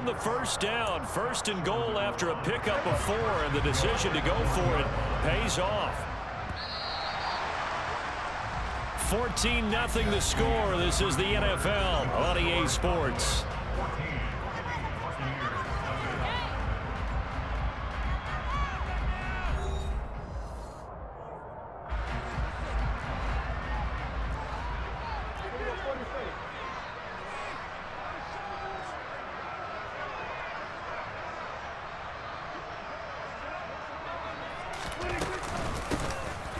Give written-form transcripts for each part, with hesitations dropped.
The first down, first and goal after a pickup of 4, and the decision to go for it pays off. 14-0 the score. This is the NFL on EA Sports.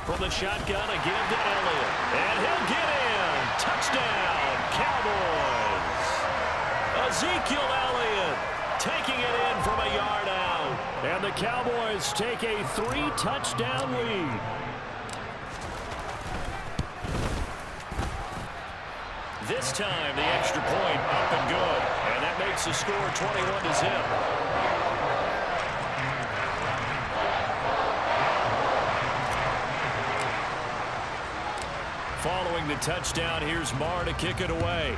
From the shotgun again to Elliott. And he'll get in. Touchdown, Cowboys. Ezekiel Elliott taking it in from a yard out. And the Cowboys take a 3-touchdown lead. This time the extra point up and good. And that makes the score 21-0. Following the touchdown, here's Marr to kick it away.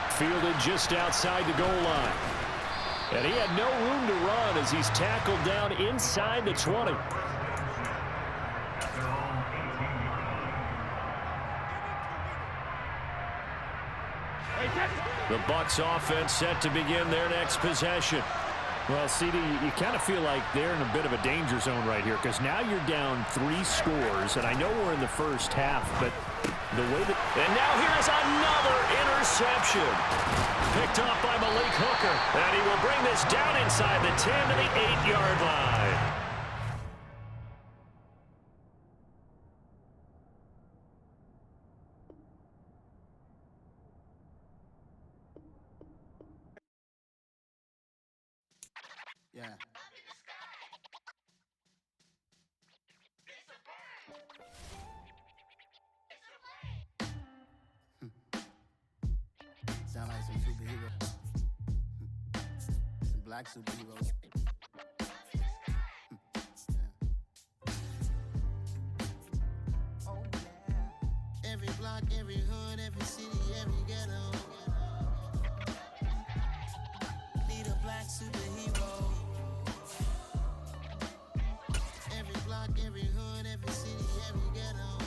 Fielded just outside the goal line. And he had no room to run as he's tackled down inside the 20. The Bucs offense set to begin their next possession. Well, CD, you kind of feel like they're in a bit of a danger zone right here because now you're down 3 scores, and I know we're in the first half, but the way that... And now here's another interception. Picked off by Malik Hooker, and he will bring this down inside the 10 to the 8-yard line. Yeah. Sound like some superheroes. Some black superheroes. Oh, yeah. Every block, every hood, every city, every ghetto. Need a black superhero. Every hood, every city, every ghetto.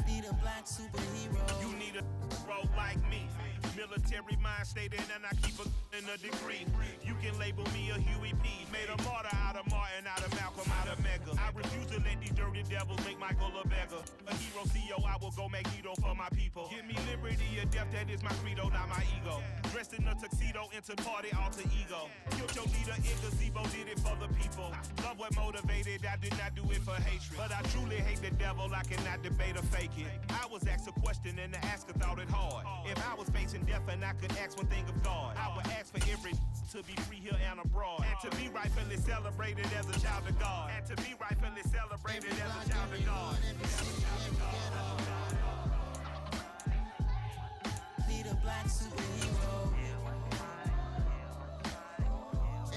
Need a black superhero. You need a hero like me. Military mind stated, and I keep in a degree. You can label me a Huey P. Made a martyr out of Martin, out of Malcolm, out of Mega. I refuse to let these dirty devils make Michael a beggar. A hero CEO, I will go Magneto for my people. Give me liberty or death, that is my credo, not my ego. Dressed in a tuxedo, into party, alter ego. Killed your leader in gazebo, did it for the people. Love what motivated, I did not do it for hatred. But I truly hate the devil, I cannot debate or fake it. I was asked a question and the asker thought it hard. If I was facing death and I could ask one thing of God, I would ask for every to be free here and abroad. And to be rightfully celebrated as a child of God. And to be rightfully celebrated as a child of God. Need a black superhero.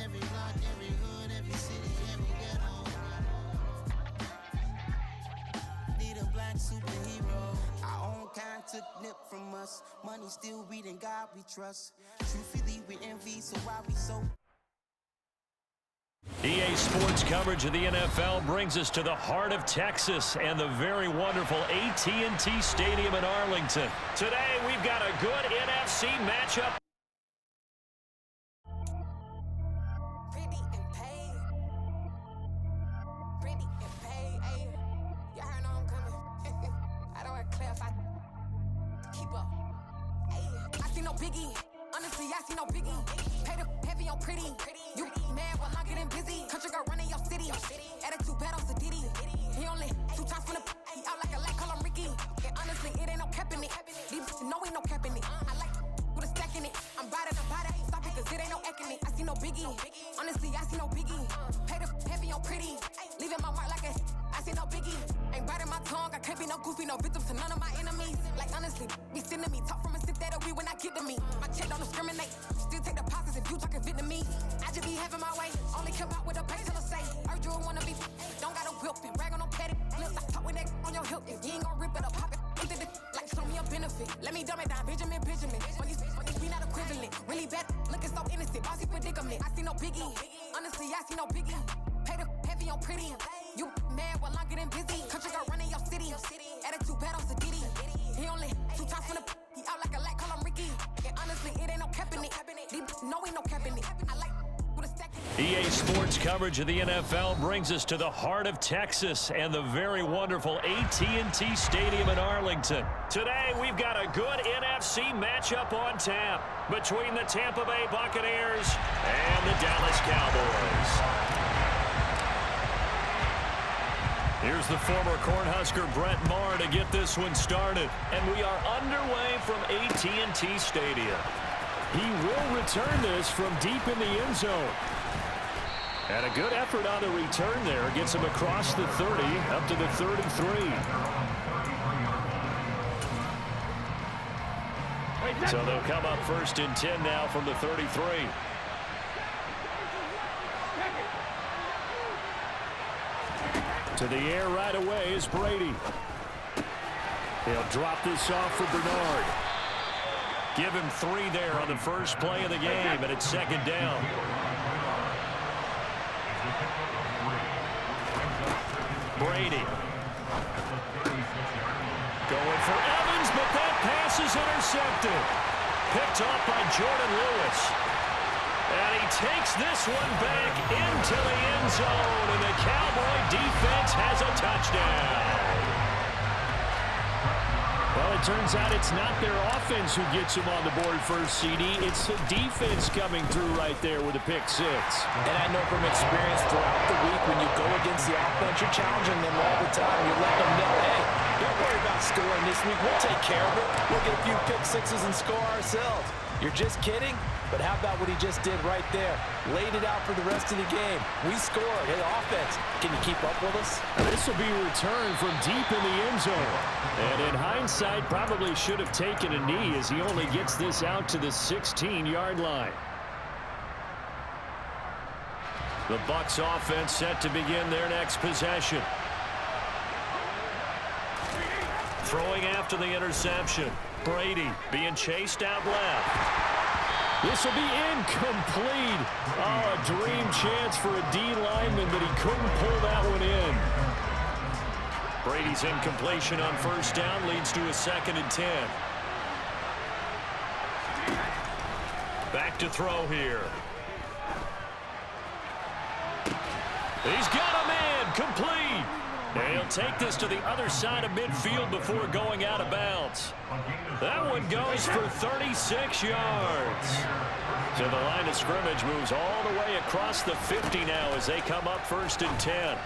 Every block, every hood, every city, every ghetto. Need a black superhero. Our own kind took nip from us. Money still reading God we trust. Truthfully we envy, so why we so... EA Sports coverage of the NFL brings us to the heart of Texas and the very wonderful AT&T Stadium in Arlington. Today, we've got a good NFC matchup. Pretty and paid. Pretty and paid. Ayy, y'all heard I'm coming. I don't have clear if I keep up. Ayy, I see no biggie. Honestly, I see no biggie. Pay the heavy on pretty. You mad while I'm getting busy. Country girl running your city. Attitude bad on Sadiddy. He only 2 times from the he out like a light, call him Ricky. And honestly, it ain't no cap in it. These know ain't no cap in it. I like with a stack in it. I'm bad it. Stop it, cause it ain't no acting it. I see no biggie. Honestly, I see no biggie. Pay the heavy on pretty. Leaving my mark like a I see no biggie. Ain't biting my tongue. I can't be no goofy, no victim to none of my enemies. Like honestly, be sending me talk from a sip that we when I get to me. My check don't discriminate. Still take deposits if you talking Vietnamese. I just be having my way. Only come out with a pay till I say. Urge you wanna be. Don't got a whip and rag on no petty. Look, I talk with that on your hip. If you ain't gon' rip it up, pop it. Like show me a me dumb it down, Benjamin. When these we not equivalent. Really bad, looking so innocent. Bossy predicament. I see no biggie. Honestly, I see no biggie. Pay the heavy on pretty. You mad while I'm getting busy. Country girl running your city. Attitude bad on Sadidi. He only 2 times from the he out like a light, call him Ricky. And honestly, it ain't no cap in it. No, ain't no cap in it. I like with a stack. EA Sports coverage of the NFL brings us to the heart of Texas and the very wonderful AT&T Stadium in Arlington. Today, we've got a good NFC matchup on tap between the Tampa Bay Buccaneers and the Dallas Cowboys. Here's the former Cornhusker Brett Maher to get this one started. And we are underway from AT&T Stadium. He will return this from deep in the end zone. And a good effort on the return there. Gets him across the 30, up to the 33. So they'll come up 1st and 10 now from the 33. To the air right away is Brady. He'll drop this off for Bernard. Give him 3 there on the first play of the game, and it's 2nd down. Brady. Going for Evans, but that pass is intercepted. Picked off by Jordan Lewis. And he takes this one back into the end zone, and the Cowboy defense has a touchdown. Well, it turns out it's not their offense who gets them on the board first, CD. It's the defense coming through right there with a pick 6. And I know from experience throughout the week, when you go against the offense, you're challenging them all the time. You're letting them know, hey, don't worry about scoring this week. We'll take care of it. We'll get a few pick 6s and score ourselves. You're just kidding? But how about what he just did right there? Laid it out for the rest of the game. We scored. Hey, offense, can you keep up with us? This will be returned from deep in the end zone. And in hindsight, probably should have taken a knee as he only gets this out to the 16-yard line. The Bucs offense set to begin their next possession. Throwing after the interception. Brady being chased out left. This will be incomplete. Oh, a dream chance for a D lineman, but he couldn't pull that one in. Brady's incompletion on 1st down leads to a 2nd and 10. Back to throw here. He's got a man, complete. And he'll take this to the other side of midfield before going out of bounds. That one goes for 36 yards. So the line of scrimmage moves all the way across the 50 now as they come up 1st and 10.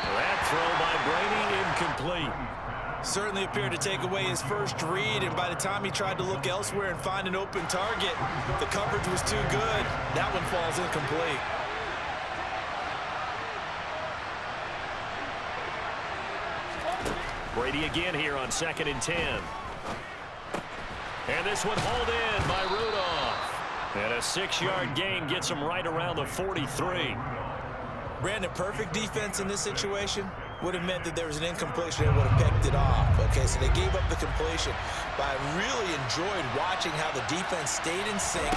That throw by Brady incomplete. Certainly appeared to take away his first read, and by the time he tried to look elsewhere and find an open target, the coverage was too good. That one falls incomplete. Brady again here on 2nd and 10. And this one hauled in by Rudolph. And a 6-yard gain gets him right around the 43. Brandon, perfect defense in this situation would have meant that there was an incompletion. They would have picked it off. Okay, so they gave up the completion. But I really enjoyed watching how the defense stayed in sync,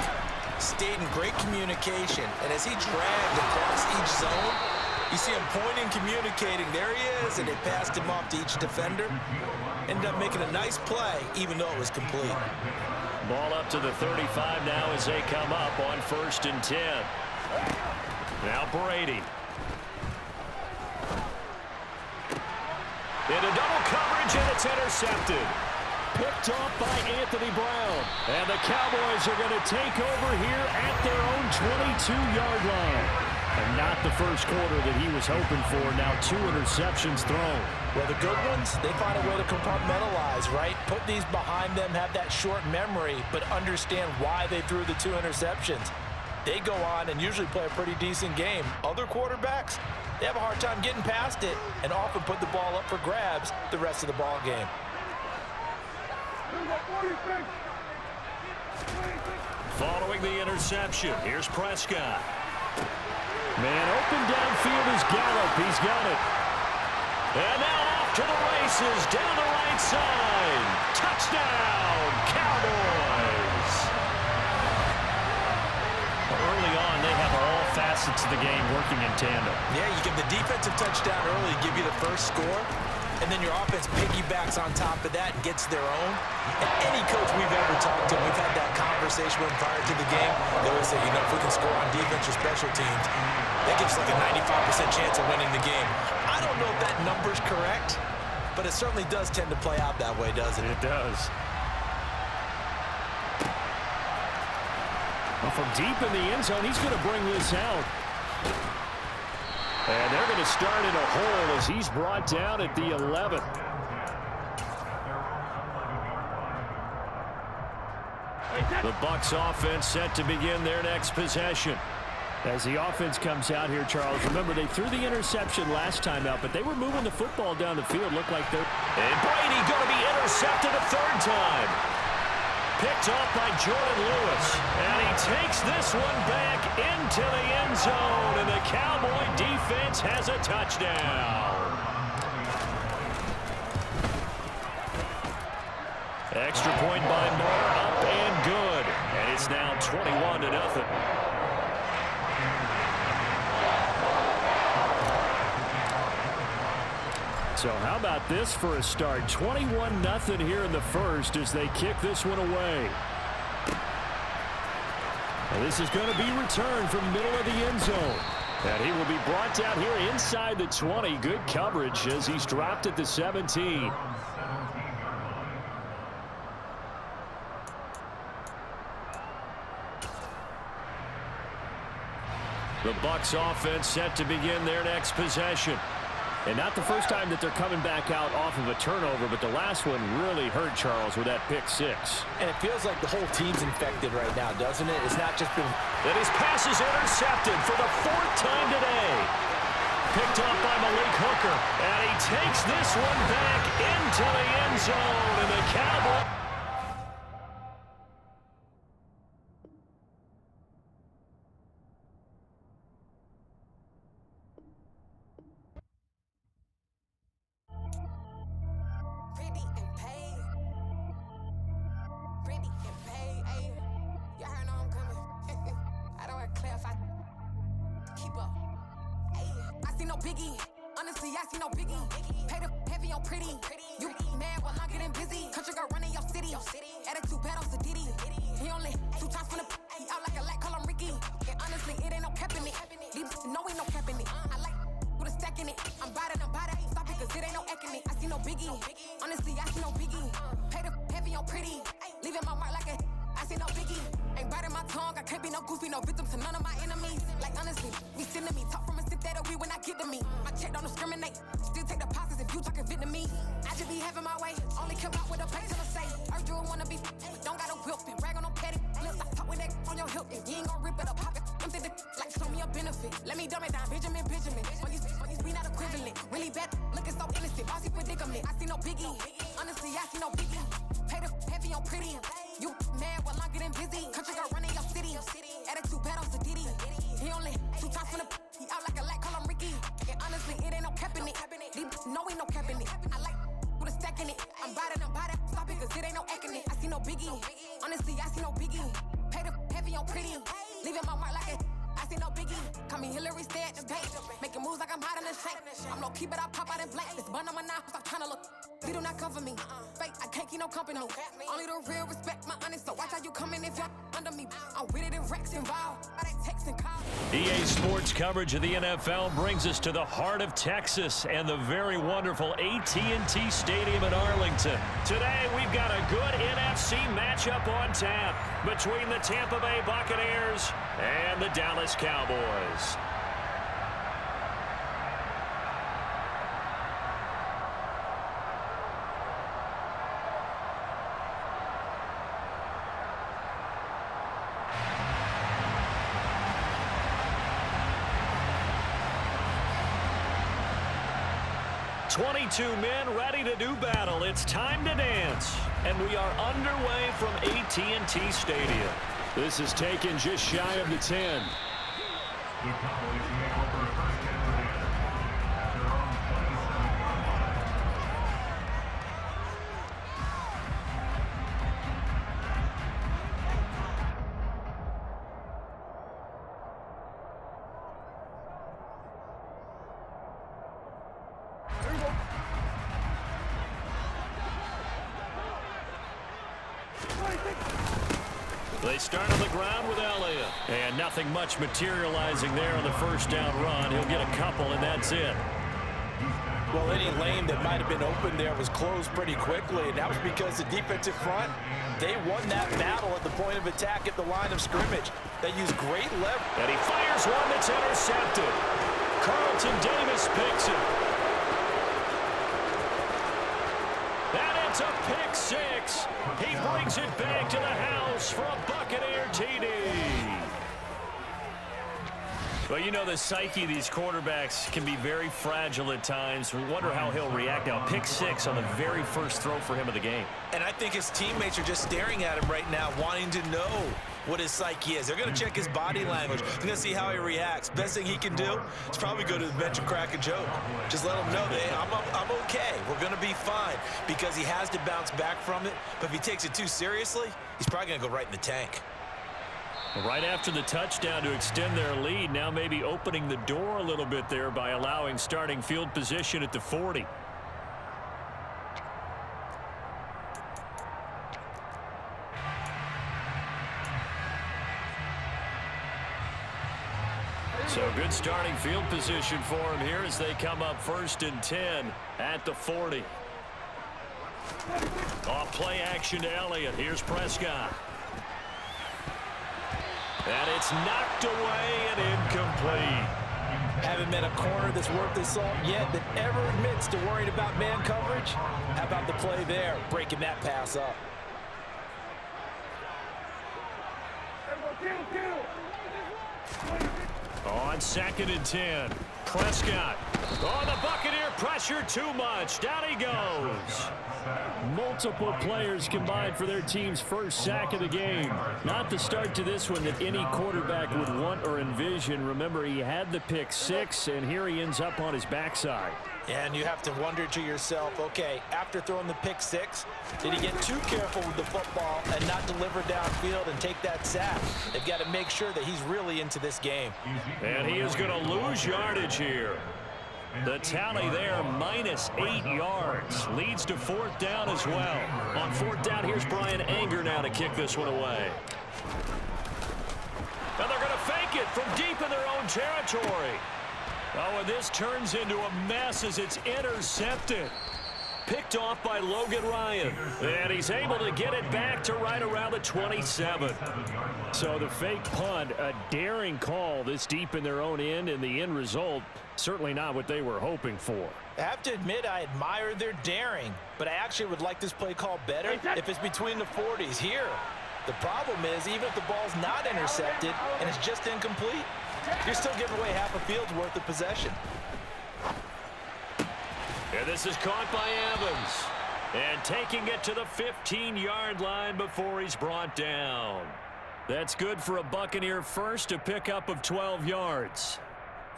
stayed in great communication. And as he dragged across each zone, you see him pointing, communicating. There he is, and they passed him off to each defender. Ended up making a nice play, even though it was complete. Ball up to the 35 now as they come up on 1st and 10. Now Brady. Into double coverage, and it's intercepted. Picked off by Anthony Brown. And the Cowboys are going to take over here at their own 22-yard line. And not the first quarter that he was hoping for. Now 2 interceptions thrown. Well, the good ones, they find a way to compartmentalize, right? Put these behind them, have that short memory, but understand why they threw the 2 interceptions. They go on and usually play a pretty decent game. Other quarterbacks, they have a hard time getting past it and often put the ball up for grabs the rest of the ball game. Following the interception, here's Prescott. Man open downfield is Gallup. He's got it. And now off to the races down the right side. Touchdown, aspects of the game working in tandem. Yeah, you give the defensive touchdown early to give you the first score, and then your offense piggybacks on top of that and gets their own. And any coach we've ever talked to, we've had that conversation with them prior to the game. They always say, you know, if we can score on defense or special teams, that gives like a 95% chance of winning the game. I don't know if that number's correct, but it certainly does tend to play out that way, doesn't it? It does. Well, from deep in the end zone, he's going to bring this out. And they're going to start in a hole as he's brought down at the 11. The Bucs offense set to begin their next possession. As the offense comes out here, Charles, remember they threw the interception last time out, but they were moving the football down the field. Looked like they're... And Brady going to be intercepted a third time. Picked off by Jordan Lewis. And he takes this one back into the end zone. And the Cowboy defense has a touchdown. Extra point by Moore, up and good. And it's now 21-0. So how about this for a start? 21-0 here in the first as they kick this one away. And this is going to be returned from the middle of the end zone. And he will be brought down here inside the 20. Good coverage as he's dropped at the 17. The Bucs offense set to begin their next possession. And not the first time that they're coming back out off of a turnover, but the last one really hurt Charles with that pick six. And it feels like the whole team's infected right now, doesn't it? It's not just been... And his pass is intercepted for the fourth time today. Picked off by Malik Hooker. And he takes this one back into the end zone. And the Cowboys... Biggie, honestly, I see no biggie. Pay the heavy on pretty. You mad while I'm getting busy. Country girl running your city. Attitude bad on Sadidi. He only 2 times from the he out like a light, call him Ricky. And honestly, it ain't no cap in it. These know ain't no cap in it. I like with a stack in it. I'm bad. Stop it, cause it ain't no acting it. I see no biggie. Honestly, I see no biggie. Pay the heavy on pretty. Leaving my mark like a I see no biggie. Ain't biting my tongue. I can't be no goofy, no victim to none of my enemies. Like honestly, be sending me talk from a sit that we when I get to me. My check don't discriminate. Still take deposits if you talking Vietnamese. I just be having my way. Only come out with a pay till I say. Urge you wanna be don't got a whip and rag on no petty. Lips I talk with that on your hip. And you ain't gon' rip it up, pop it. Empty the like show me a benefit. Let me dumb it down, Benjamin. When you we not equivalent. Really bad, looking so innocent. Bossy predicament. I see no biggie. Honestly, I see no biggie. Pay the heavy on pretty. You mad while I'm getting busy. Country girl running your city. Attitude bad on Sadidi. He only 2 times from the he out like a light, call him Ricky. And honestly, it ain't no cap in it. These know ain't no cap in it. I like with a stack in it. I'm bad. Stop it, cause it ain't no acting it. I see no biggie. Honestly, I see no biggie. Pay the heavy on pretty. Leaving my mark like a I see no biggie. Call me Hillary, stay at the bank. Making moves like I'm hot in the shank. I'm low key, but I pop out in blank. This bun on my knife, stop trying to look. They do not cover me. Fake, I can't keep no company. Only the real respect my honest. So watch how you coming if you're under me. I'm with it and Rex involved. I they text and call. EA Sports coverage of the NFL brings us to the heart of Texas and the very wonderful AT&T Stadium in Arlington. Today, we've got a good NFC matchup on tap between the Tampa Bay Buccaneers and the Dallas Cowboys. "22 men ready to do battle. It's time to dance." And we are underway from AT&T Stadium. This is taken just shy of the 10. They start on the ground with Elliott. And nothing much materializing there on the first down run. He'll get a couple, and that's it. Well, any lane that might have been open there was closed pretty quickly, and that was because the defensive front, they won that battle at the point of attack at the line of scrimmage. They used great leverage. And he fires one that's intercepted. Carlton Davis picks it. And it's a pick six. He brings it back to the house for a Buccaneer TD. Well, you know, the psyche of these quarterbacks can be very fragile at times. We wonder how he'll react now. Pick six on the very first throw for him of the game. And I think his teammates are just staring at him right now, wanting to know what his psyche is. They're going to check his body language. They're going to see how he reacts. Best thing he can do is probably go to the bench and crack a joke. Just let him know that, hey, I'm okay. We're going to be fine, because he has to bounce back from it. But if he takes it too seriously, he's probably going to go right in the tank. Right after the touchdown to extend their lead, now maybe opening the door a little bit there by allowing starting field position at the 40. So good starting field position for him here as they come up 1st and 10 at the 40. Off play action to Elliott. Here's Prescott. And it's knocked away and incomplete. Haven't met a corner that's worth his salt yet that ever admits to worrying about man coverage. How about the play there, breaking that pass up? On 2nd and 10, Prescott. Oh, the Buccaneer pressure too much. Down he goes. Multiple players combined for their team's first sack of the game. Not the start to this one that any quarterback would want or envision. Remember, he had the pick six, and here he ends up on his backside. And you have to wonder to yourself, okay, after throwing the pick six, did he get too careful with the football and not deliver downfield and take that sack? They've got to make sure that he's really into this game. And he is going to lose yardage here. The tally there, -8 yards. Leads to 4th down as well. On 4th down, here's Brian Anger now to kick this one away. And they're going to fake it from deep in their own territory. Oh, and this turns into a mess as it's intercepted. Picked off by Logan Ryan. And he's able to get it back to right around the 27. So the fake punt, a daring call this deep in their own end, and the end result, certainly not what they were hoping for. I have to admit, I admire their daring, but I actually would like this play called better if it's between the 40s here. The problem is, even if the ball's not intercepted and it's just incomplete, you're still giving away half a field's worth of possession. And this is caught by Evans. And taking it to the 15-yard line before he's brought down. That's good for a Buccaneer first, a pickup of 12 yards.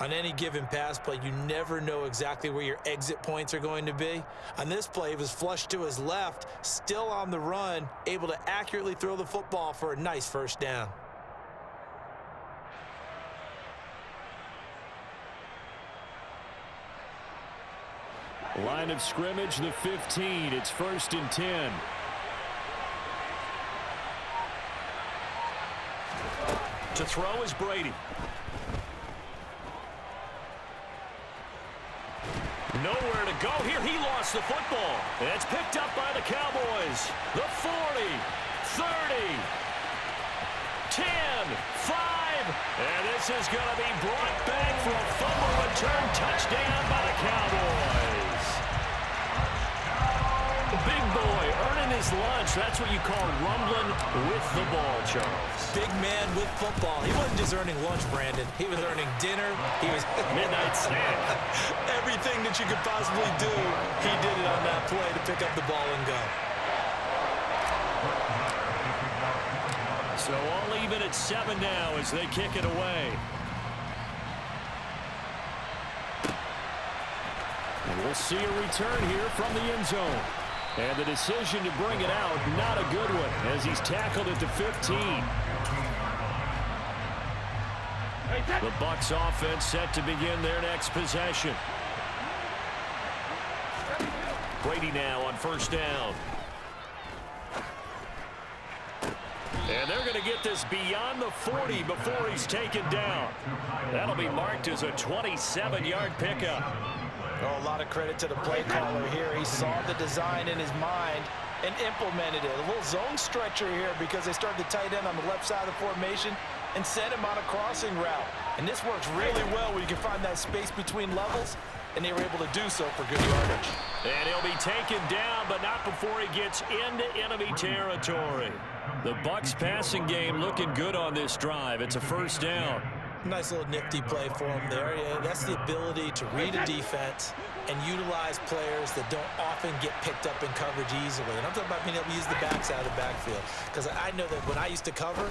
On any given pass play, you never know exactly where your exit points are going to be. On this play, he was flushed to his left, still on the run, able to accurately throw the football for a nice first down. Line of scrimmage, the 15. It's 1st and 10. To throw is Brady. Nowhere to go here. He lost the football. And it's picked up by the Cowboys. The 40, 30, 10, 5. And this is going to be brought back for a fumble return touchdown by the Cowboys. The big boy earning his lunch. That's what you call rumbling with the ball, Charles. Big man with football. He wasn't just earning lunch, Brandon. He was earning dinner. He was midnight snack. Everything that you could possibly do, he did it on that play to pick up the ball and go. So all even at 7 now as they kick it away. And we'll see a return here from the end zone. And the decision to bring it out, not a good one, as he's tackled at the 15. The Bucs offense set to begin their next possession. Brady now on 1st down. And they're going to get this beyond the 40 before he's taken down. That'll be marked as a 27-yard pickup. Oh, a lot of credit to the play caller here. He saw the design in his mind and implemented it. A little zone stretcher here because they started the tight end on the left side of the formation and sent him on a crossing route. And this works really well where you can find that space between levels, and they were able to do so for good yardage. And he'll be taken down, but not before he gets into enemy territory. The Bucs passing game looking good on this drive. It's a first down. Nice little nifty play for him there. Yeah, that's the ability to read a defense and utilize players that don't often get picked up in coverage easily. And I'm talking about being able to use the backs out of the backfield. Because I know that when I used to cover,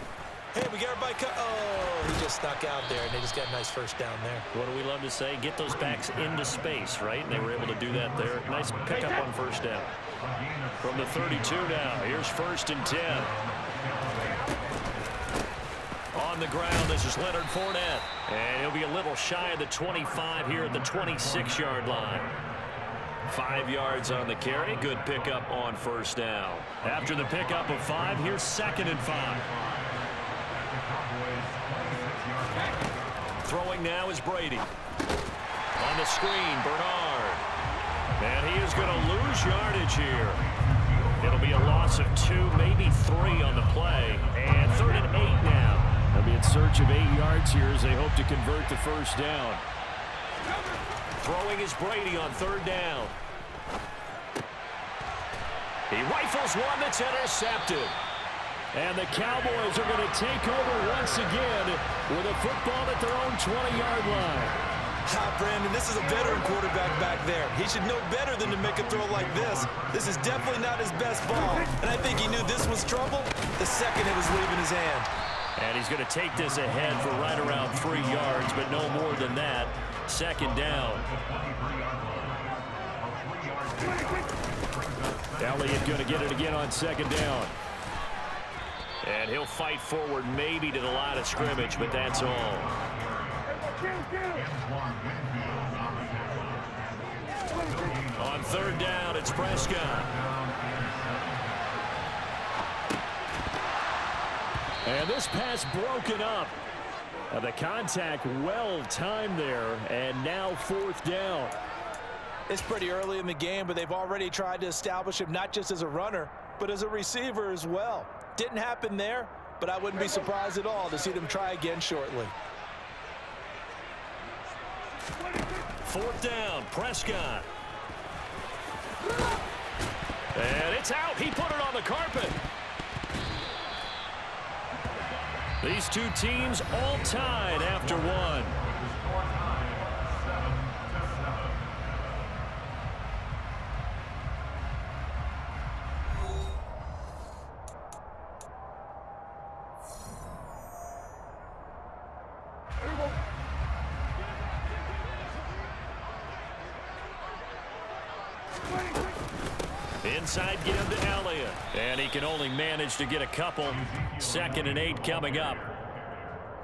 hey, we got everybody cut. Oh, he just snuck out there, and they just got a nice first down there. What do we love to say? Get those backs into space, right? And they were able to do that there. Nice pickup on first down. From the 32 now, here's 1st and 10. On the ground, this is Leonard Fournette. And he'll be a little shy of the 25 here at the 26-yard line. 5 yards on the carry. Good pickup on first down. After the pickup of 5, here's 2nd and 5. Throwing now is Brady. On the screen, Bernard. And he is going to lose yardage here. It'll be a loss of 2, maybe 3 on the play. And 3rd and 8 now. They'll be in search of 8 yards here as they hope to convert the first down. Throwing is Brady on 3rd down. He rifles one that's intercepted. And the Cowboys are going to take over once again with a football at their own 20-yard line. Brandon, this is a veteran quarterback back there. He should know better than to make a throw like this. This is definitely not his best ball. And I think he knew this was trouble the second it was leaving his hand. And he's going to take this ahead for right around 3 yards, but no more than that. 2nd down. Elliott going to get it again on 2nd down. And he'll fight forward maybe to the line of scrimmage, but that's all. On 3rd down, it's Prescott. And this pass broken up. The contact well timed there, and now 4th down. It's pretty early in the game, but they've already tried to establish him not just as a runner, but as a receiver as well. Didn't happen there, but I wouldn't be surprised at all to see them try again shortly. 4th down, Prescott. And it's out. He put it on the carpet. These two teams all tied after one. Inside give to Elliott. And he can only manage to get a couple. 2nd and 8 coming up.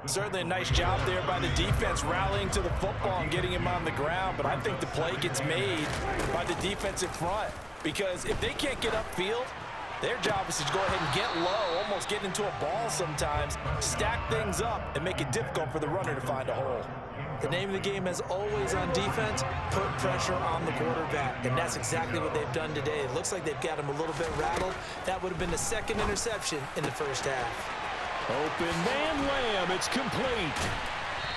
Certainly a nice job there by the defense rallying to the football and getting him on the ground. But I think the play gets made by the defensive front. Because if they can't get upfield, their job is to go ahead and get low, almost get into a ball sometimes, stack things up, and make it difficult for the runner to find a hole. The name of the game, as always on defense, put pressure on the quarterback. And that's exactly what they've done today. It looks like they've got him a little bit rattled. That would have been the 2nd interception in the first half. Open man Lamb, it's complete.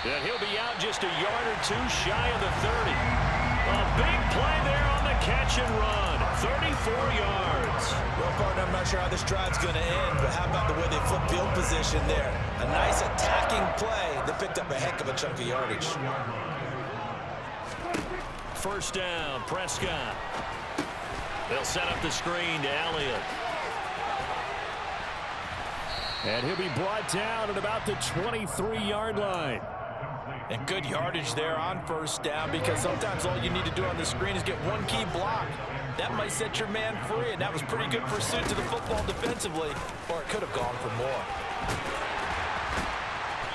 And he'll be out just a yard or 2 shy of the 30. A big play there on the catch and run. 34 yards. Well, partner, I'm not sure how this drive's going to end, but how about the way they flip field position there? A nice attacking play that picked up a heck of a chunk of yardage. 1st down, Prescott. They'll set up the screen to Elliott. And he'll be brought down at about the 23-yard line. And good yardage there on 1st down, because sometimes all you need to do on the screen is get one key block. That might set your man free, and that was pretty good pursuit to the football defensively, or it could have gone for more.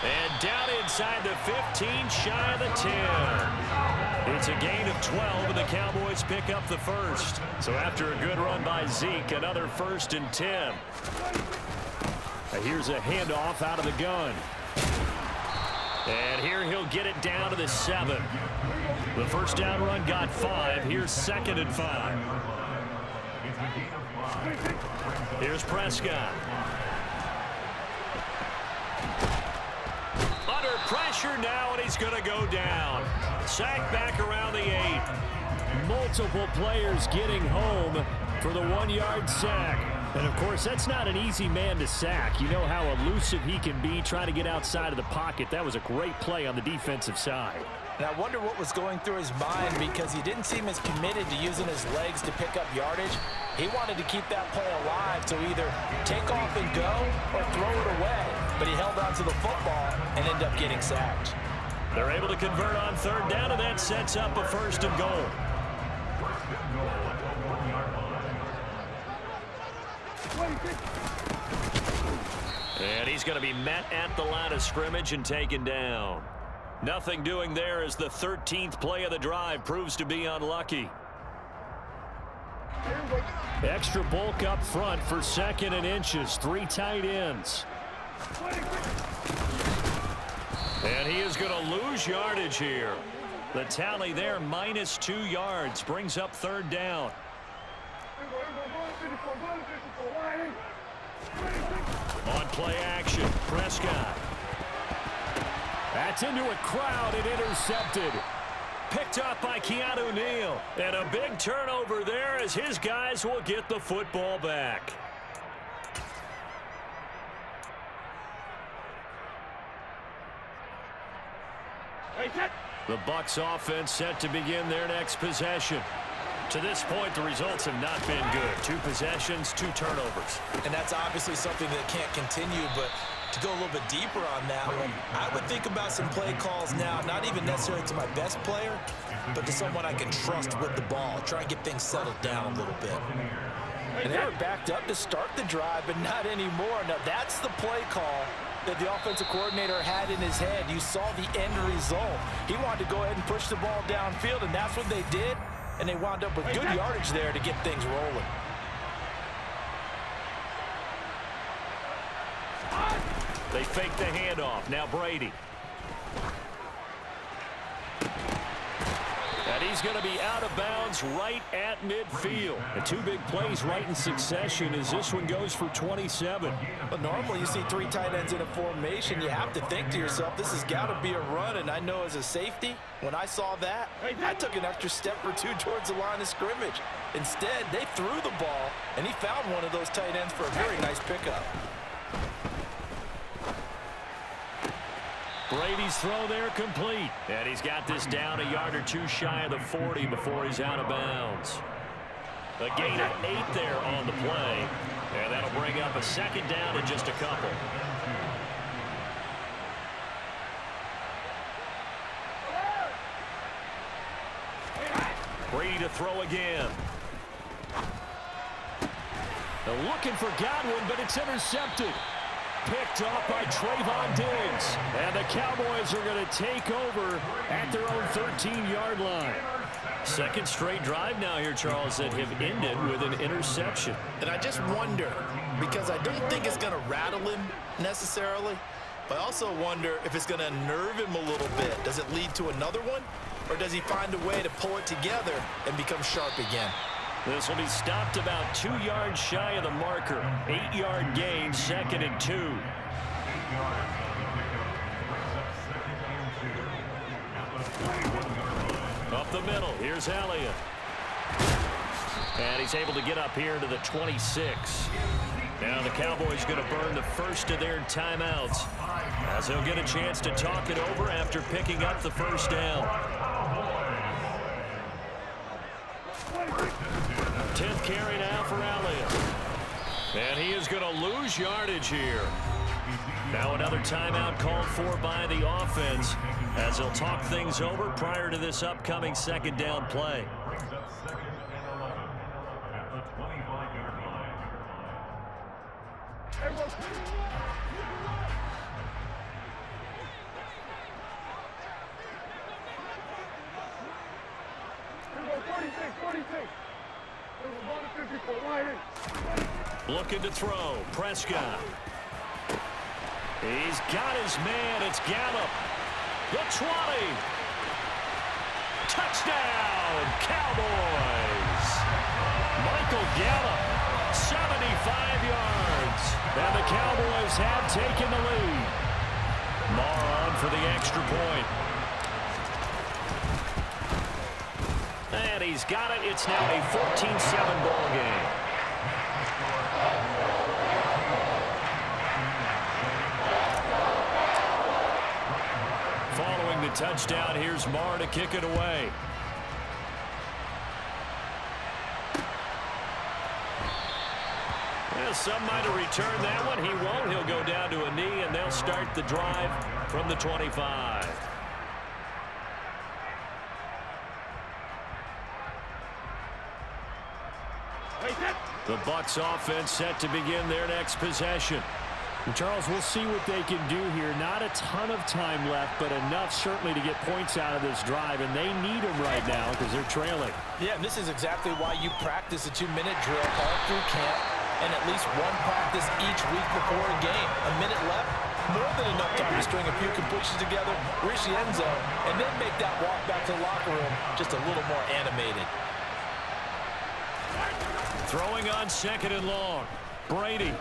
And down inside the 15, shy of the 10. It's a gain of 12, and the Cowboys pick up the first. So after a good run by Zeke, another 1st and 10. Here's a handoff out of the gun. And here he'll get it down to the 7. The first down run got 5. Here's 2nd and 5. Here's Prescott. Under pressure now, and he's going to go down. Sacked back around the 8. Multiple players getting home for the 1-yard sack. And, of course, that's not an easy man to sack. You know how elusive he can be trying to get outside of the pocket. That was a great play on the defensive side. And I wonder what was going through his mind, because he didn't seem as committed to using his legs to pick up yardage. He wanted to keep that play alive, so either take off and go or throw it away. But he held on to the football and ended up getting sacked. They're able to convert on 3rd down, and that sets up a 1st and goal. And he's going to be met at the line of scrimmage and taken down. Nothing doing there as the 13th play of the drive proves to be unlucky. Extra bulk up front for 2nd and inches. 3 tight ends. And he is going to lose yardage here. The tally there, -2 yards, brings up 3rd down. On play action, Prescott. That's into a crowd and intercepted. Picked up by Keanu Neal. And a big turnover there as his guys will get the football back. The Bucs offense set to begin their next possession. To this point, the results have not been good. 2 possessions, 2 turnovers. And that's obviously something that can't continue, but to go a little bit deeper on that one, I would think about some play calls now, not even necessarily to my best player, but to someone I can trust with the ball. Try and get things settled down a little bit. And they were backed up to start the drive, but not anymore. Now, that's the play call that the offensive coordinator had in his head. You saw the end result. He wanted to go ahead and push the ball downfield, and that's what they did. And they wound up with good yardage there to get things rolling. They fake the handoff. Now Brady. And he's going to be out of bounds right at midfield. The 2 big plays right in succession as this one goes for 27. But normally you see 3 tight ends in a formation. You have to think to yourself, this has got to be a run. And I know as a safety, when I saw that, I took an extra step or 2 towards the line of scrimmage. Instead, they threw the ball, and he found one of those tight ends for a very nice pickup. Brady's throw there complete. And he's got this down a yard or 2 shy of the 40 before he's out of bounds. A gain of 8 there on the play. And that'll bring up a 2nd down in just a couple. Brady to throw again. They're looking for Godwin, but it's intercepted. Picked off by Trayvon Diggs. And the Cowboys are going to take over at their own 13-yard line. 2nd straight drive now here, Charles, that have ended with an interception. And I just wonder, because I don't think it's going to rattle him necessarily, but I also wonder if it's going to unnerve him a little bit. Does it lead to another one? Or does he find a way to pull it together and become sharp again? This will be stopped about 2 yards shy of the marker. 8-yard gain, 2nd and 2. Up the middle, here's Elliott. And he's able to get up here to the 26. Now the Cowboys going to burn the first of their timeouts, as he'll get a chance to talk it over after picking up the 1st down. 10th carry now for Elliott. And he is going to lose yardage here. Now another timeout called for by the offense, as they'll talk things over prior to this upcoming 2nd down play. Looking to throw. Prescott. He's got his man. It's Gallup. The 20. Touchdown, Cowboys. Michael Gallup, 75 yards. And the Cowboys have taken the lead. Marr on for the extra point. And he's got it. It's now a 14-7 ball game. Following the touchdown, here's Marr to kick it away. Well, some might have returned that one. He won't. He'll go down to a knee, and they'll start the drive from the 25. The Bucs offense set to begin their next possession. And Charles, we'll see what they can do here. Not a ton of time left, but enough certainly to get points out of this drive, and they need them right now because they're trailing. Yeah, and this is exactly why you practice a 2-minute drill all through camp and at least one practice each week before a game. A minute left, more than enough time to string a few completions together, reach the end zone, and then make that walk back to the locker room just a little more animated. Throwing on 2nd and long. Brady.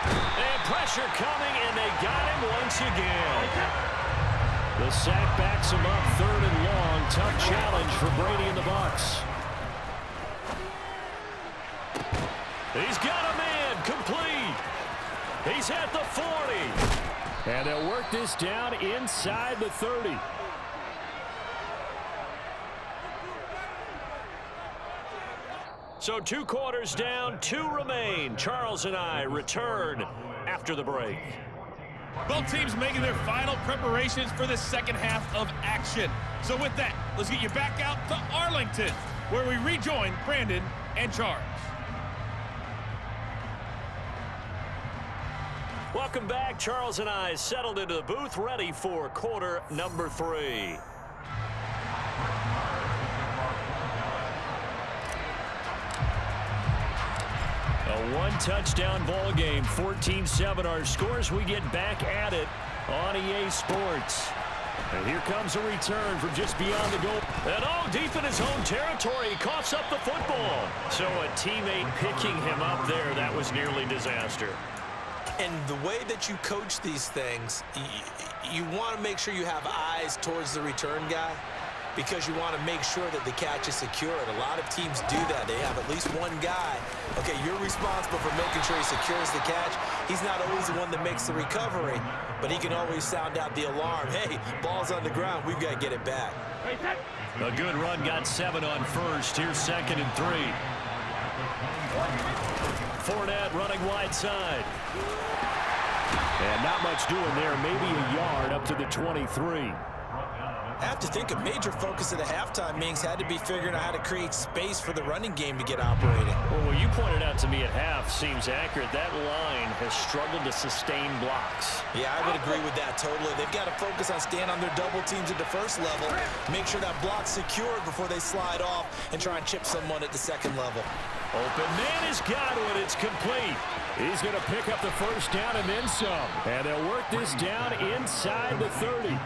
And pressure coming, and they got him once again. The sack backs him up 3rd and long. Tough challenge for Brady and the Bucs. He's got a man complete. He's at the 40. And they'll work this down inside the 30. So 2 quarters down, 2 remain. Charles and I return after the break. Both teams making their final preparations for the second half of action. So with that, let's get you back out to Arlington, where we rejoin Brandon and Charles. Welcome back. Charles and I settled into the booth, ready for quarter number 3. A 1-touchdown ball game, 14-7 our scores. We get back at it on EA Sports. And here comes a return from just beyond the goal. And deep in his own territory, he coughs up the football. So a teammate picking him up there, that was nearly disaster. And the way that you coach these things, you want to make sure you have eyes towards the return guy because you want to make sure that the catch is secured. A lot of teams do that. They have at least one guy. Okay, you're responsible for making sure he secures the catch. He's not always the one that makes the recovery, but he can always sound out the alarm. Hey, ball's on the ground. We've got to get it back. A good run, got 7 on first. Here's 2nd and 3. Fournette running wide side. And not much doing there. Maybe a yard up to the 23. I have to think a major focus of the halftime meetings had to be figuring out how to create space for the running game to get operating. Well, what you pointed out to me at half seems accurate. That line has struggled to sustain blocks. Yeah, I would agree with that totally. They've got to focus on staying on their double teams at the first level, make sure that block's secured before they slide off and try and chip someone at the second level. Open man has got it. It's complete. He's going to pick up the first down and then some. And they'll work this down inside the 30.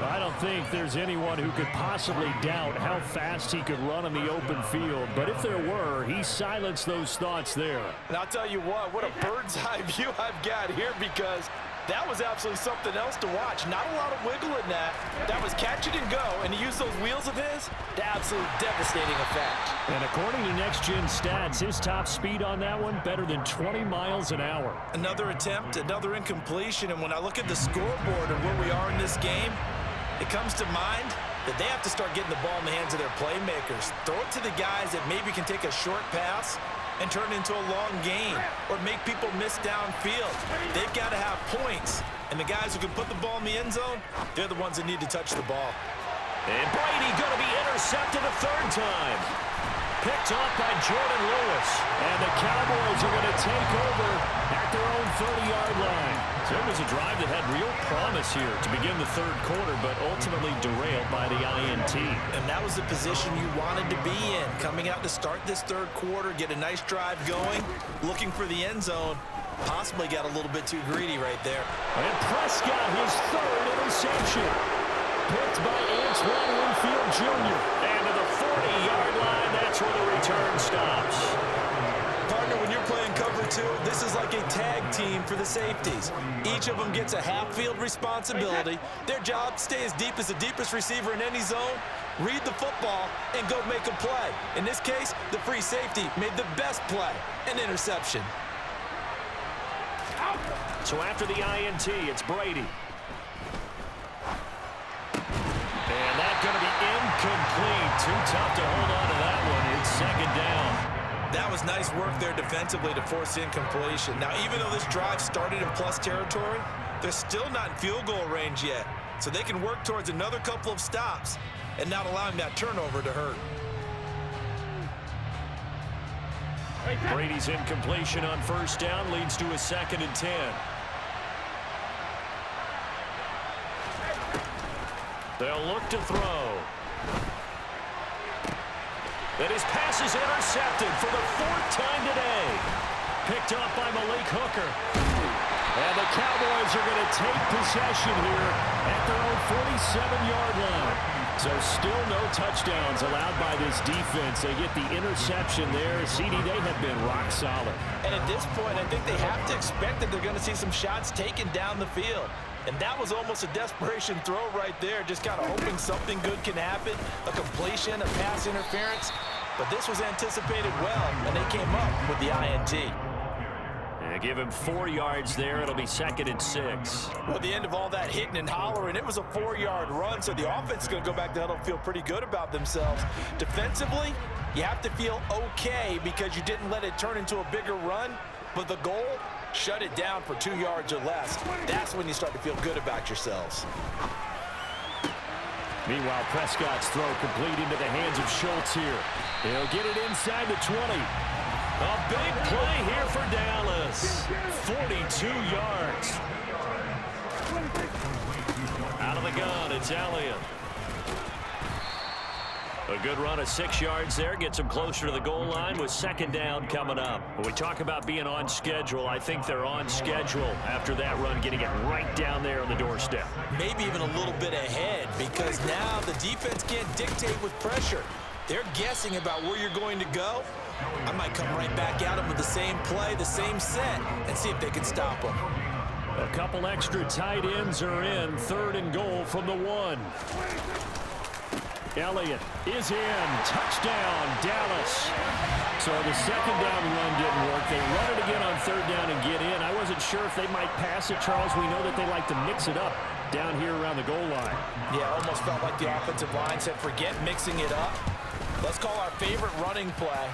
I don't think there's anyone who could possibly doubt how fast he could run in the open field. But if there were, he silenced those thoughts there. And I'll tell you what a bird's eye view I've got here because that was absolutely something else to watch. Not a lot of wiggle in that. That was catch it and go, and he used those wheels of his to absolute devastating effect. And according to Next Gen Stats, his top speed on that one, better than 20 miles an hour. Another attempt, another incompletion, and when I look at the scoreboard and where we are in this game, it comes to mind that they have to start getting the ball in the hands of their playmakers. Throw it to the guys that maybe can take a short pass and turn it into a long gain or make people miss downfield. They've got to have points, and the guys who can put the ball in the end zone, they're the ones that need to touch the ball. And Brady going to be intercepted a 3rd time. Picked off by Jordan Lewis. And the Cowboys are going to take over at their own 30-yard line. So it was a drive that had real promise here to begin the 3rd quarter, but ultimately derailed by the INT. And that was the position you wanted to be in. Coming out to start this 3rd quarter, get a nice drive going, looking for the end zone. Possibly got a little bit too greedy right there. And Prescott, his third interception. Picked by Antoine Winfield Jr. And to the 40-yard line, that's where the return stops. Partner, when you're playing cover two, this is like a tag team for the safeties. Each of them gets a half-field responsibility. Their job, stay as deep as the deepest receiver in any zone, read the football, and go make a play. In this case, the free safety made the best play, an interception. So after the INT, it's Brady. And that's going to be incomplete. Too tough to hold on to that one. It's second down. That was nice work there defensively to force incompletion. Now, even though this drive started in plus territory, they're still not in field goal range yet. So they can work towards another couple of stops and not allowing that turnover to hurt. Brady's incompletion on first down leads to a 2nd and 10. They'll look to throw. And his pass is intercepted for the 4th time today. Picked up by Malik Hooker. And the Cowboys are going to take possession here at their own 47-yard line. So still no touchdowns allowed by this defense. They get the interception there. CD, they have been rock solid. And at this point, I think they have to expect that they're going to see some shots taken down the field. And that was almost a desperation throw right there, just kind of hoping something good can happen, a completion, a pass interference. But this was anticipated well, and they came up with the INT. They give him 4 yards there. It'll be 2nd and 6. Well, at the end of all that hitting and hollering, it was a 4-yard run, so the offense is going to go back to huddle and feel pretty good about themselves. Defensively, you have to feel okay because you didn't let it turn into a bigger run, but the goal, shut it down for 2 yards or less. That's when you start to feel good about yourselves. Meanwhile, Prescott's throw complete into the hands of Schultz here. He'll get it inside the 20. A big play here for Dallas. 42 yards. Out of the gun, it's Elliott. A good run of 6 yards there. Gets them closer to the goal line with 2nd down coming up. When we talk about being on schedule, I think they're on schedule after that run, getting it right down there on the doorstep. Maybe even a little bit ahead because now the defense can't dictate with pressure. They're guessing about where you're going to go. I might come right back at them with the same play, the same set, and see if they can stop them. A couple extra tight ends are in. 3rd and goal from the 1. Elliott is in. Touchdown, Dallas. So the 2nd down run didn't work. They run it again on 3rd down and get in. I wasn't sure if they might pass it, Charles. We know that they like to mix it up down here around the goal line. Yeah, almost felt like the offensive line said, forget mixing it up. Let's call our favorite running play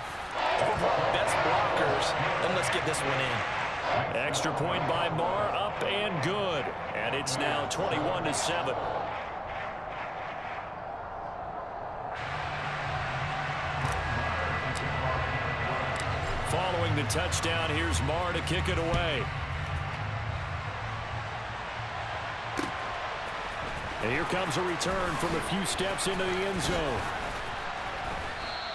over our best blockers, and let's get this one in. Extra point by Marr, up and good. And it's now 21-7. Following the touchdown, here's Marr to kick it away. And here comes a return from a few steps into the end zone.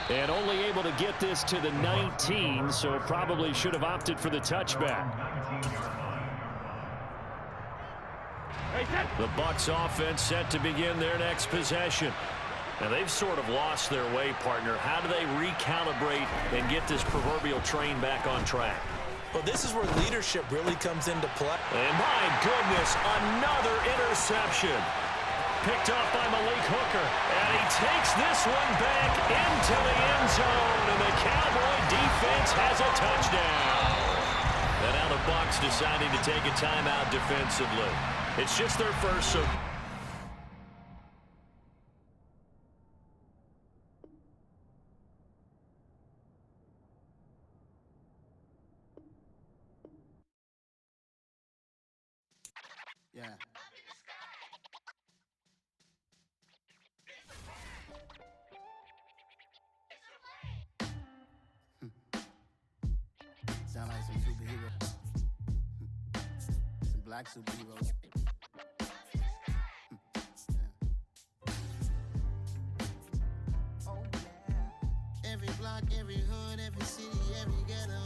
And only able to get this to the 19, so probably should have opted for the touchback. The Bucs offense set to begin their next possession. Now, they've sort of lost their way, partner. How do they recalibrate and get this proverbial train back on track? Well, this is where leadership really comes into play. And my goodness, another interception. Picked up by Malik Hooker. And he takes this one back into the end zone. And the Cowboy defense has a touchdown. And now the Bucs deciding to take a timeout defensively. It's just their first, so... Yeah. Sound like some superheroes. Some black superheroes. Oh, yeah. Every block, every hood, every city, every ghetto.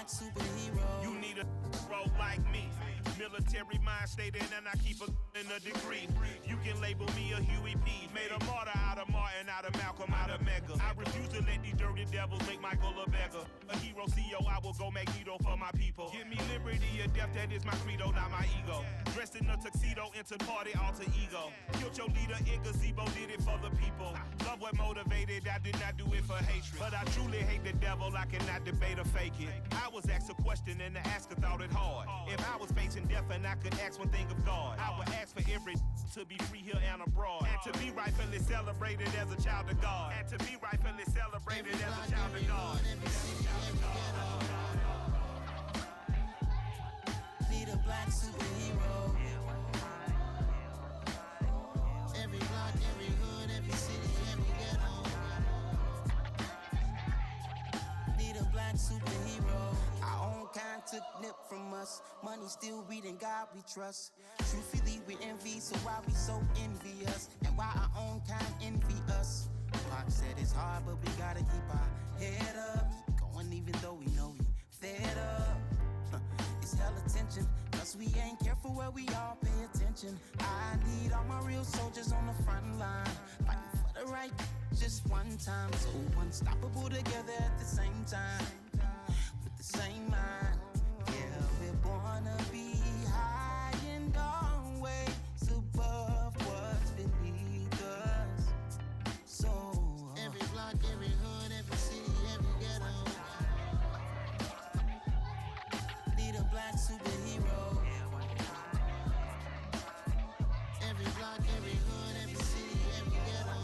black superhero. You need a bro like me. Military mind state and I keep in a degree. You can label me a Huey P. Made a martyr out of Martin, out of Malcolm, out of Mega. I refuse to let these dirty devils make Michael a beggar. A hero CEO, I will go Magneto for my people. Give me liberty or death, that is my credo, not my ego. Dressed in a tuxedo, enter party, alter ego. Killed your leader in gazebo, did it for the people. Love what motivated, I did not do it for hatred. But I truly hate the devil, I cannot debate or fake it. I was asked a question and the asker thought it hard. If I was facing death and I could ask one thing of God, I would ask for every to be free here and abroad. And to be rightfully celebrated as a child of God. And to be rightfully celebrated as a child of God. Need a black superhero. Every block, every hood, every city, every ghetto. Need a black superhero. Our own kind took nip from us. Money still reading God we trust. Truthfully we envy, so why we so envious? And why our own kind envy us? Pac said it's hard, but we gotta keep our head up. Going even though we know we fed up. It's hell attention, cause we ain't careful where we all pay attention. I need all my real soldiers on the front line, fighting for the right just one time. So unstoppable together at the same time, with the same mind. Yeah, we're born to be high and always above what's beneath us. So every block, every hood, every city, every ghetto. Need a black superhero. Every block, every hood, every city, every ghetto.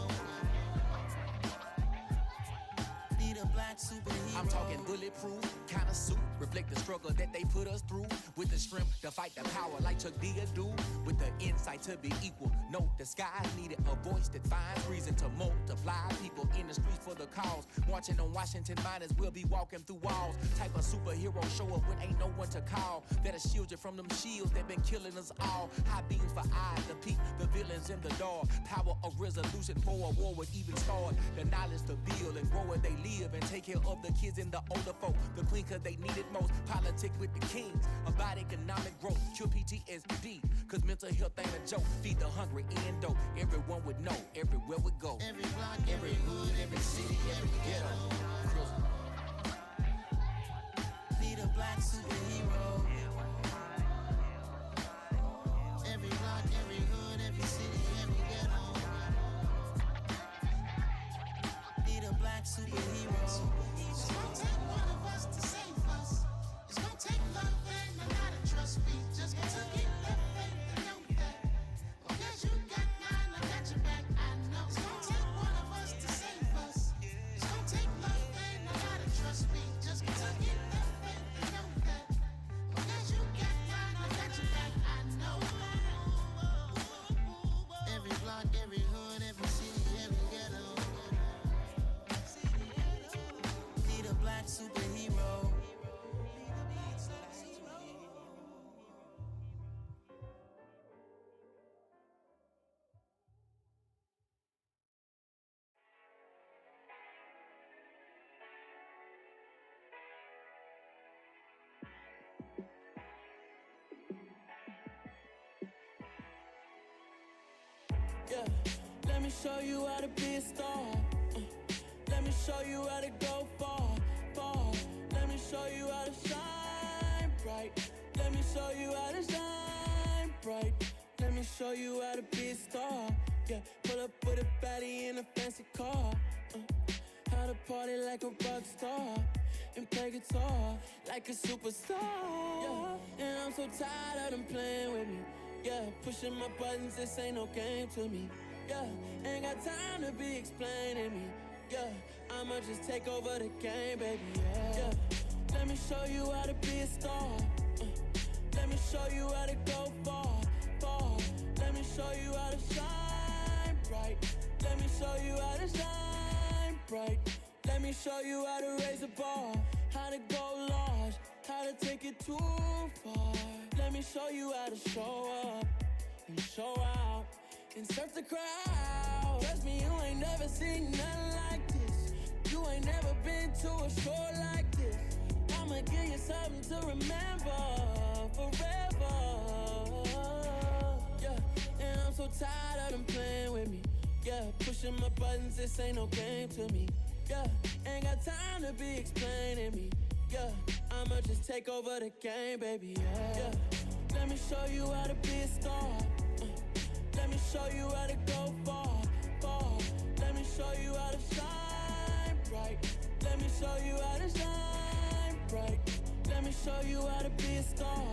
Need a black superhero. I'm talking bulletproof kind of suit, reflect the struggle that they put us through. With the strength to fight the power like Chuck D do. With the insight to be equal. Note the skies needed a voice that finds reason to multiply. People in the streets for the cause. Marching on Washington miners will be walking through walls. Type of superhero show up when ain't no one to call. That'll shield you from them shields that been killing us all. High beams for eyes to peek the villains in the dark. Power of resolution for a war would even start. The knowledge to build and grow where they live and take care of the kids and the older folk. The queen cause they need it most. Politics with the kings. About economic growth. Cure PTSD. Cause mental health ain't a joke. Feed the hungry and dope. Everyone would know. Everywhere we go. Every block, every hood, every city, every ghetto. Need a black superhero. Every block, every hood, every city, every ghetto. Need a black superhero. It's gonna take one of us to save us. It's gonna take love and a lot of trust. We just got to get that faith and know that. Because you got mine, I got your back, I know. It's gonna take one of us to save us. It's gonna take love and a lot of trust. We just got to get that faith and know that. Because you got mine, I got your back, I know. Every block, every hood, every city, every ghetto. Need a black superhero. Yeah, let me show you how to be a star. Let me show you how to go far, far. Let me show you how to shine bright. Let me show you how to shine bright. Let me show you how to be a star. Yeah, pull up with a baddie in a fancy car. How to party like a rock star and play guitar like a superstar. Yeah, and I'm so tired of them playing with me. Yeah, pushing my buttons, this ain't no game to me. Yeah, ain't got time to be explaining me. Yeah, I'ma just take over the game, baby. Yeah, let me show you how to be a star. Let me show you how to go far, far. Let me show you how to shine bright. Let me show you how to shine bright. Let me show you how to raise the bar, how to go large, how to take it too far. Let me show you how to show up and show out and surf the crowd. Trust me, you ain't never seen nothing like this. You ain't never been to a show like this. I'm I'ma give you something to remember forever. Yeah, and I'm so tired of them playing with me. Yeah, pushing my buttons, this ain't no game to me. Yeah, ain't got time to be explaining me. Yeah, I'ma just take over the game, baby. Yeah, let me show you how to be a star. Let me show you how to go far, far. Let me show you how to shine bright. Let me show you how to shine bright. Let me show you how to be a star.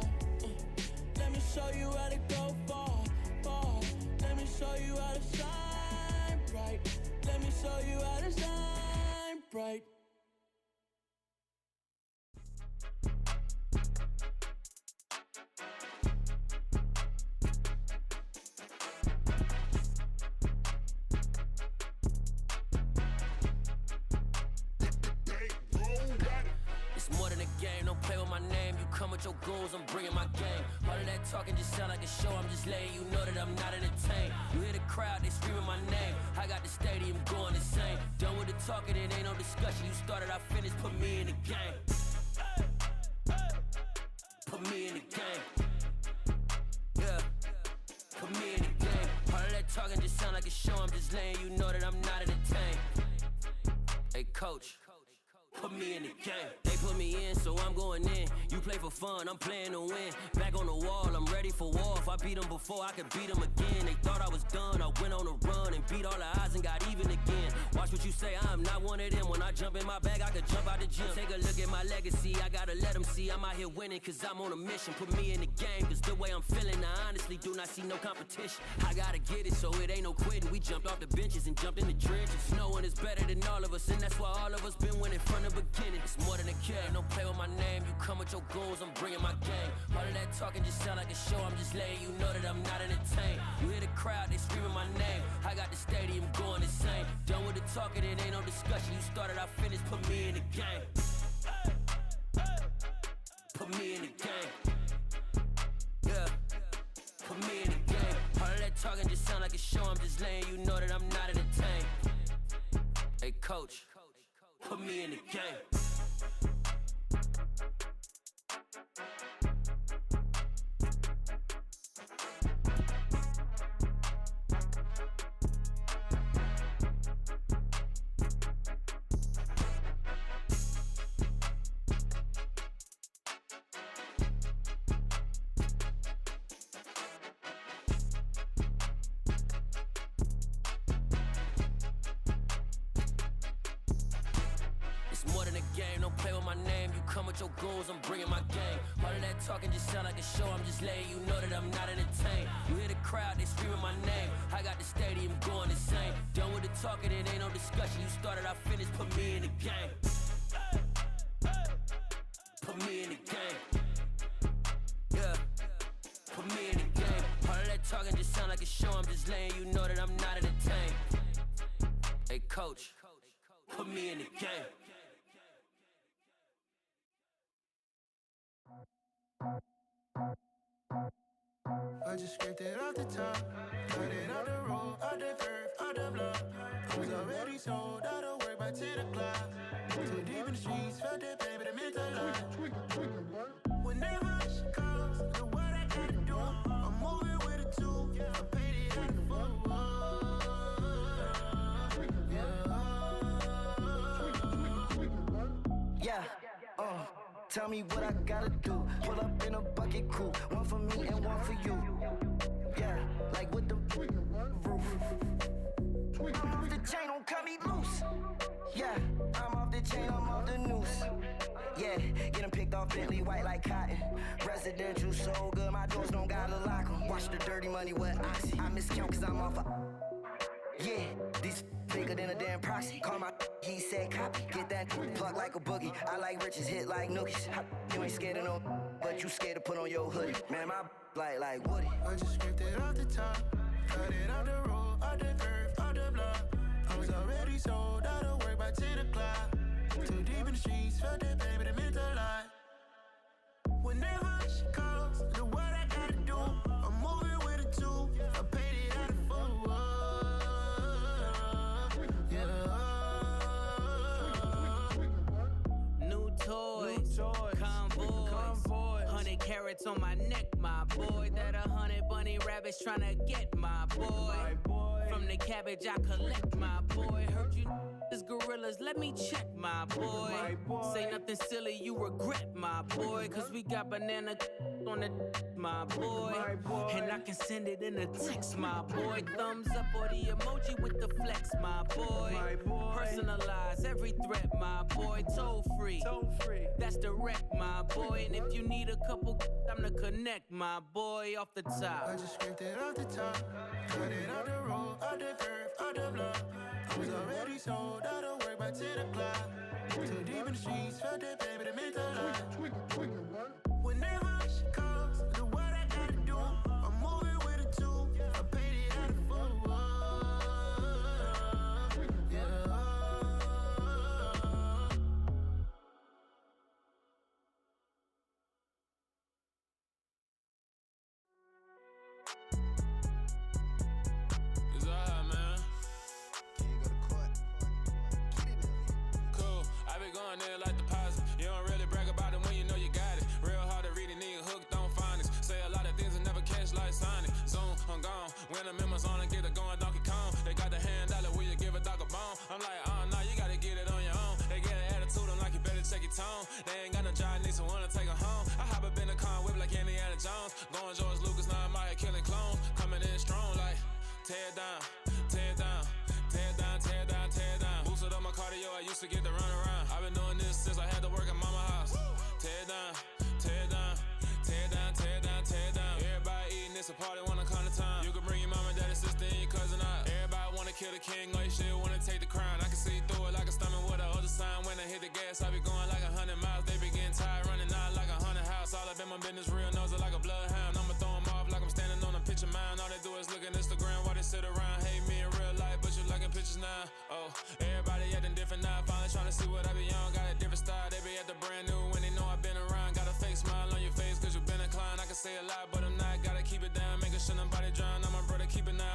Let me show you how to go far, far. Let me show you how to shine bright. Let me show you how to shine bright. Come with your goons, I'm bringing my game. All of that talking just sound like a show. I'm just letting you know that I'm not entertained. You hear the crowd, they screaming my name. I got the stadium going insane. Done with the talking, it ain't no discussion. You started, I finished, put me in the game. Put me in the game. Yeah, put me in the game. All of that talking just sound like a show. I'm just letting you know that I'm not entertained. Hey, coach. Put me in the game. They put me in, so I'm going in. You play for fun, I'm playing to win. Back on the wall, I'm ready for war. If I beat them before, I could beat them again. They thought I was done, I went on a run and beat all the odds and got even again. Watch what you say, I'm not one of them. When I jump in my bag, I could jump out the gym. Take a look at my legacy, I gotta let them see I'm out here winning, cause I'm on a mission. Put me in the game, cause the way I'm feeling, I honestly do not see no competition. I gotta get it, so it ain't no quitting. We jumped off the benches and jumped in the trenches. No one is better than all of us, and that's why all of us been winning from the beginning. It's more than a game, don't play with my name. You come with your goons, I'm bringing my game. All of that talking just sound like a show. I'm just letting you know that I'm not entertained. You hear the crowd, they screaming my name. I got the stadium going insane. Done with the talking, it ain't no discussion. You started, I finished, put me in the game. Put me in the game. Yeah, put me in the game. All of that talking just sound like a show. I'm just letting you know that I'm not entertained. Hey, coach. Put me in the game. Your goons, I'm bringing my game. All of that talking just sound like a show. I'm just letting you know that I'm not entertained. You hear the crowd, they screaming my name. I got the stadium going insane. Done with the talking, it ain't no discussion. You started, I finished, put me in the game. Put me in the game. Yeah, put me in the game. All of that talking just sound like a show. I'm just letting you know that I'm not entertained. Hey, coach, put me in the game. I just scraped it off the top, cut it out the road, out the curve, out the block. I was already sold, out of work by 10 o'clock. Too deep in the streets, felt that pain, but it meant a lot. Whenever she calls, look what I gotta do. I'm moving with a two, I paid it out the full. Yeah, tell me what I gotta do. Pull up in a bucket crew, one for me and one for you. Yeah, like with the roof. I'm off the chain, don't cut me loose. Yeah, I'm off the chain, I'm off the noose. Yeah, get them picked off Bentley, white like cotton. Residential so good, my doors don't gotta lock them. Watch the dirty money with Oxy. I miscount cause I'm off a... Yeah, these bigger than a damn proxy. Call my he said copy. Get that plug like a boogie. I like riches, hit like nookies. You ain't scared of no, but you scared to put on your hoodie. Man, my like Woody. I just scraped it off the top, cut it out the road, out the curve, out the block. I was already sold, out of work by 10 o'clock. Too deep in the streets, felt that pain, but it meant a lot. Whenever she calls, look what I gotta do. I'm moving with a two, I paid it out of full. New toys, carrots on my neck, my boy. That 100 bunny rabbits tryna get, my boy. From the cabbage I collect, my boy. Heard you is gorillas, let me check, my boy. Say nothing silly, you regret, my boy. Cause we got banana on the my boy. And I can send it in a text, my boy. Thumbs up or the emoji with the flex, my boy. Personalize every threat, my boy. Toll free, that's direct, my boy. And if you need a couple, I'm to connect, my boy, off the top. I just scraped it off the top, cut it out the road, out the curve, out the block. I was already sold, out of work by 10 o'clock. Too deep in the streets, felt that baby, that meant a lot. Whenever she calls, do what I gotta do. I'm moving with a two, I paid it out of full. Yeah. It's all right, man. Can you go to court? Get it, Cool, I been going there like deposit. You don't really brag about it when you know you got it. Real hard to read a nigga hooked on phonics. Say a lot of things and never catch like Sonic. Zoom, I'm gone. When I'm in my zone and get it going Donkey Kong. They got the hand dollar, will you give a dog a bone? I'm like, nah, you gotta get it on your own. They get an attitude, I'm like, you better check your tone. They ain't got no job, need someone to take her home. I hop up in the car, whip like Indiana Jones. Going George Lucas, now I'm out here killing clones. Coming in strong like, tear down, tear down, tear down, tear down, tear down. Boosted up my cardio, I used to get to run around. I've been doing this since I had to work at mama house. Tear down, tear down, tear down, tear down, tear down. Everybody eating, it's a party, wanna come to time. You can bring your mama, daddy, sister, and your cousin out. Everybody wanna kill the king, like shit, wanna take the crown. I can see through it like a stomach with a other sign. When I hit the gas, I be going like 100 miles. They be getting tired, running out like 100 house. All up in my business, real nose like a bloodhound. I'ma throw 'em off like I'm standing on a picture mound. All they do is look at Instagram while they sit around. Hate me in real life, but you liking pictures now. Oh, everybody acting different now. Finally trying to see what I be on. Got a different style, they be at the brand new when they know I've been around. Got a fake smile on your face cause you been inclined. I can say a lot, but I'm not. Gotta keep it down, making sure nobody drown. I'm my brother, keep it now.